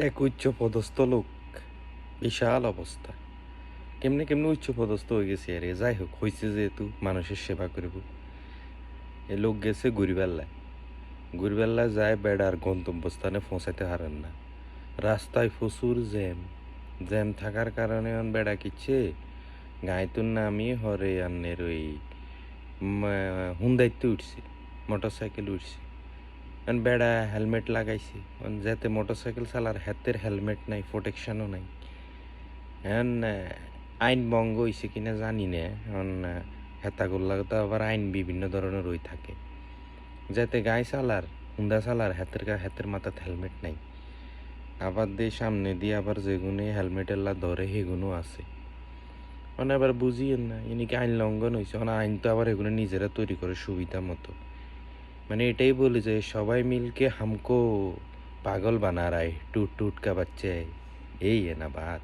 এক উচ্চ পদস্থ লোক, বিশাল অবস্থা। কেমনে কেমনে উচ্চ পদস্থ হয়ে গেছে আরে, যাই হোক হয়েছে যেহেতু মানুষের সেবা করব। এ লোক গেছে ঘুরিবেল্লায়, ঘুরিবেল্লায় যায় বেড়ার গন্তব্যস্থানে পৌঁছাতে হারেন না। রাস্তায় প্রচুর জ্যাম, জ্যাম থাকার কারণে বেড়া কিচ্ছে গাঁয়তুন নামিয়ে হরে আন্নের ওই হুন্দাইতে উঠছে, মোটর সাইকেল উঠছে। বেড়া হেলমেট লাগাইছে, যাতে মোটর সাইকেল চালার হাতের হেলমেট নাই, প্রোটেকশনও নাই। এখন আইন ভঙ্গ হয়েছে কিনা জানি না। এখন হেতাগুল্লা তো আবার আইন বিভিন্ন ধরনের রই থাকে, যাতে গায়ে চালার হুন্ডা চালার হাতের মাথাতে হেলমেট নাই। আবার দিয়ে সামনে দিয়ে আবার যেগুনে হেলমেটের লা ধরে সেগুলো আছে। মানে আবার বুঝিয়েন না এনেকে আইন লঙ্ঘন হয়েছে। মানে আইন তো আবার এগুলো নিজেরা তৈরি করে সুবিধা মতো। মানে এটাই বলি যে সবাই মিলকে হামকো পাগল বানা রায়, টুট টুট কা বাচ্চে, এই না বাত।